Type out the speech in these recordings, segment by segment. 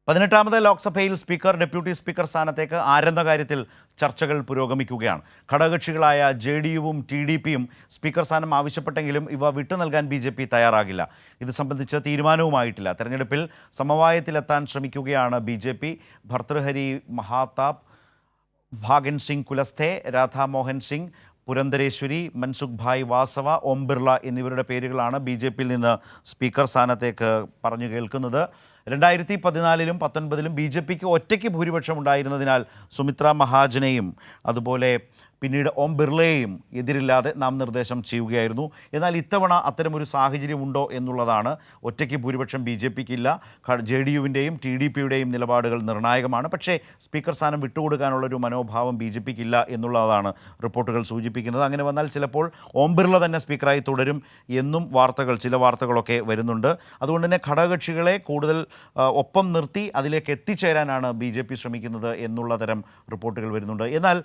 18ാമത് ലോക്സഭയിൽ speaker deputy speaker സ്ഥാനത്തേക്ക് ആരെന്ന കാര്യത്തിൽ ചർച്ചകൾ പുരോഗമിക്കുകയാണ്. ഘടകകക്ഷികളായ ജെഡിയുവും ടിഡിപിയും സ്പീക്കർ സ്ഥാനം ആവശ്യപ്പെട്ടെങ്കിലും ഇവ വിട്ടു നൽകാൻ ബിജെപി തയ്യാറാകില്ല. ഇത് സംബന്ധിച്ച് തീരുമാനവുമായിട്ടില്ല. തെരഞ്ഞെടുപ്പിൽ സമവായത്തിലെത്താൻ ശ്രമിക്കുകയാണ് ബിജെപി. ഭർതൃഹരി മഹാതാബ്, ഭാഗൻ സിംഗ് കുലസ്തെ, രാധാമോഹൻ സിംഗ്, പുരന്ദരേശ്വരി, മൻസുഖ് ഭായ് വാസവ, ഓം ബിർള എന്നിവരുടെ പേരുകളാണ് ബിജെപിയിൽ നിന്ന് സ്പീക്കർ സ്ഥാനത്തേക്ക് പറഞ്ഞു കേൾക്കുന്നത്. 2014-ലും 19-ലും ബിജെപിക്ക് ഒറ്റയ്ക്ക് ഭൂരിപക്ഷം ഉണ്ടായിരുന്നതിനാൽ സുമിത്ര മഹാജനെയും അതുപോലെ പിന്നീട് ഓം ബിർളയെയും എതിരില്ലാതെ നാമനിർദ്ദേശം ചെയ്യുകയായിരുന്നു. എന്നാൽ ഇത്തവണ അത്തരമൊരു സാഹചര്യമുണ്ടോ എന്നുള്ളതാണ്. ഒറ്റയ്ക്ക് ഭൂരിപക്ഷം ബിജെപിക്കില്ല. ജെഡിയുവിൻ്റെയും ടിഡിപിയുടെയും നിലപാടുകൾ നിർണായകമാണ്. പക്ഷേ സ്പീക്കർ സ്ഥാനം വിട്ടുകൊടുക്കാനുള്ളൊരു മനോഭാവം ബിജെപിക്കില്ല എന്നുള്ളതാണ് റിപ്പോർട്ടുകൾ സൂചിപ്പിക്കുന്നത്. അങ്ങനെ വന്നാൽ ചിലപ്പോൾ ഓം ബിർള തന്നെ സ്പീക്കറായി തുടരും എന്നും ചില വാർത്തകളൊക്കെ വരുന്നുണ്ട്. അതുകൊണ്ട് തന്നെ ഘടകകക്ഷികളെ കൂടുതൽ ഒപ്പം നിർത്തി അതിലേക്ക് എത്തിച്ചേരാനാണ് ബിജെപി ശ്രമിക്കുന്നത് എന്നുള്ള തരം റിപ്പോർട്ടുകൾ വരുന്നുണ്ട്. എന്നാൽ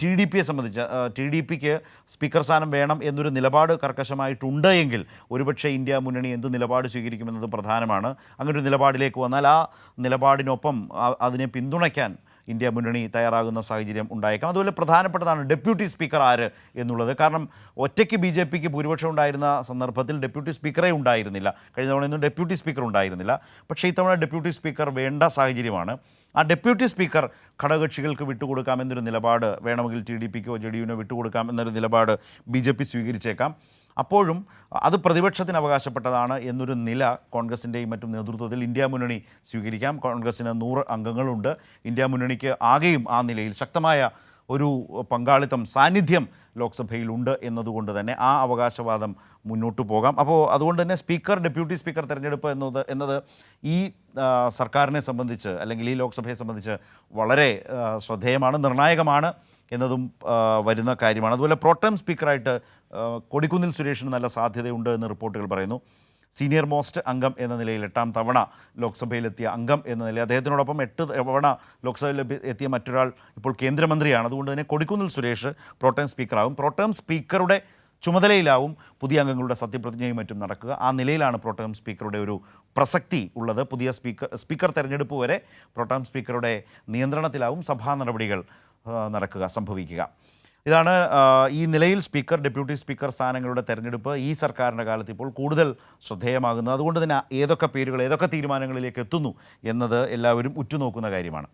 ടിഡിപിയെ സംബന്ധിച്ച് ടിഡിപിക്ക് സ്പീക്കർ സ്ഥാനം വേണം എന്നൊരു നിലപാട് കർക്കശമായിട്ടുണ്ട് എങ്കിൽ ഒരുപക്ഷെ ഇന്ത്യ മുന്നണി എന്ത് നിലപാട് സ്വീകരിക്കുമെന്നത് പ്രധാനമാണ്. അങ്ങനൊരു നിലപാടിലേക്ക് വന്നാൽ ആ നിലപാടിനൊപ്പം അതിനെ പിന്തുണയ്ക്കാൻ ഇന്ത്യ മുന്നണി തയ്യാറാകുന്ന സാഹചര്യം ഉണ്ടായേക്കാം. അതുപോലെ പ്രധാനപ്പെട്ടതാണ് ഡെപ്യൂട്ടി സ്പീക്കർ ആര് എന്നുള്ളത്. കാരണം ഒറ്റയ്ക്ക് ബിജെപിക്ക് ഭൂരിപക്ഷം ഉണ്ടായിരുന്ന സന്ദർഭത്തിൽ ഡെപ്യൂട്ടി സ്പീക്കറെ ഉണ്ടായിരുന്നില്ല. കഴിഞ്ഞ തവണയൊന്നും ഡെപ്യൂട്ടി സ്പീക്കർ ഉണ്ടായിരുന്നില്ല. പക്ഷേ ഇത്തവണ ഡെപ്യൂട്ടി സ്പീക്കർ വേണ്ട സാഹചര്യമാണ്. ആ ഡെപ്യൂട്ടി സ്പീക്കർ ഘടകകക്ഷികൾക്ക് വിട്ടുകൊടുക്കാമെന്നൊരു നിലപാട്, വേണമെങ്കിൽ ടിഡിപിക്കോ ജെഡിയുവിനോ വിട്ടുകൊടുക്കാം എന്നൊരു നിലപാട് ബിജെപി സ്വീകരിച്ചേക്കാം. അപ്പോഴും അത് പ്രതിപക്ഷത്തിന് അവകാശപ്പെട്ടതാണ് എന്നൊരു നില കോൺഗ്രസിൻ്റെയും മറ്റും നേതൃത്വത്തിൽ ഇന്ത്യ മുന്നണി സ്വീകരിക്കാം. കോൺഗ്രസിന് 100 അംഗങ്ങളുണ്ട്. ഇന്ത്യ മുന്നണിക്ക് ആകെയും ആ നിലയിൽ ശക്തമായ ഒരു പങ്കാളിത്തം, സാന്നിധ്യം ലോക്സഭയിലുണ്ട് എന്നതുകൊണ്ട് തന്നെ ആ അവകാശവാദം മുന്നോട്ട് പോകാം. അപ്പോൾ അതുകൊണ്ട് തന്നെ സ്പീക്കർ, ഡെപ്യൂട്ടി സ്പീക്കർ തിരഞ്ഞെടുപ്പ് എന്നത് ഈ സർക്കാരിനെ സംബന്ധിച്ച് അല്ലെങ്കിൽ ഈ ലോക്സഭയെ സംബന്ധിച്ച് വളരെ ശ്രദ്ധേയമാണ്, നിർണായകമാണ് എന്നതും വരുന്ന കാര്യമാണ്. അതുപോലെ പ്രോട്ടം സ്പീക്കറായിട്ട് കൊടിക്കുന്നിൽ സുരേഷിന് നല്ല സാധ്യതയുണ്ട് എന്ന് റിപ്പോർട്ടുകൾ പറയുന്നു. സീനിയർ മോസ്റ്റ് അംഗം എന്ന നിലയിൽ 8ാം തവണ ലോക്സഭയിലെത്തിയ അംഗം എന്ന നിലയിൽ, അദ്ദേഹത്തിനോടൊപ്പം 8 തവണ ലോക്സഭയിൽ എത്തിയ മറ്റൊരാൾ ഇപ്പോൾ കേന്ദ്രമന്ത്രിയാണ്. അതുകൊണ്ട് തന്നെ കൊടിക്കുന്നിൽ സുരേഷ് പ്രോട്ടം സ്പീക്കറാകും. പ്രോട്ടം സ്പീക്കറുടെ ചുമതലയിലാവും പുതിയ അംഗങ്ങളുടെ സത്യപ്രതിജ്ഞയും മറ്റും നടക്കുക. ആ നിലയിലാണ് പ്രോട്ടം സ്പീക്കറുടെ ഒരു പ്രസക്തി ഉള്ളത്. പുതിയ സ്പീക്കർ തെരഞ്ഞെടുപ്പ് വരെ പ്രോട്ടം സ്പീക്കറുടെ നിയന്ത്രണത്തിലാവും സഭാ നടപടികൾ സംഭവിക്കുക. ഇതാണ് ഈ നിലയിൽ സ്പീക്കർ, ഡെപ്യൂട്ടി സ്പീക്കർ സ്ഥാനങ്ങളുടെ തെരഞ്ഞെടുപ്പ് ഈ സർക്കാരിൻ്റെ കാലത്ത് ഇപ്പോൾ കൂടുതൽ ശ്രദ്ധേയമാകുന്നത്. അതുകൊണ്ട് തന്നെ ഏതൊക്കെ പേരുകൾ ഏതൊക്കെ തീരുമാനങ്ങളിലേക്ക് എത്തുന്നു എന്നത് എല്ലാവരും ഉറ്റുനോക്കുന്ന കാര്യമാണ്.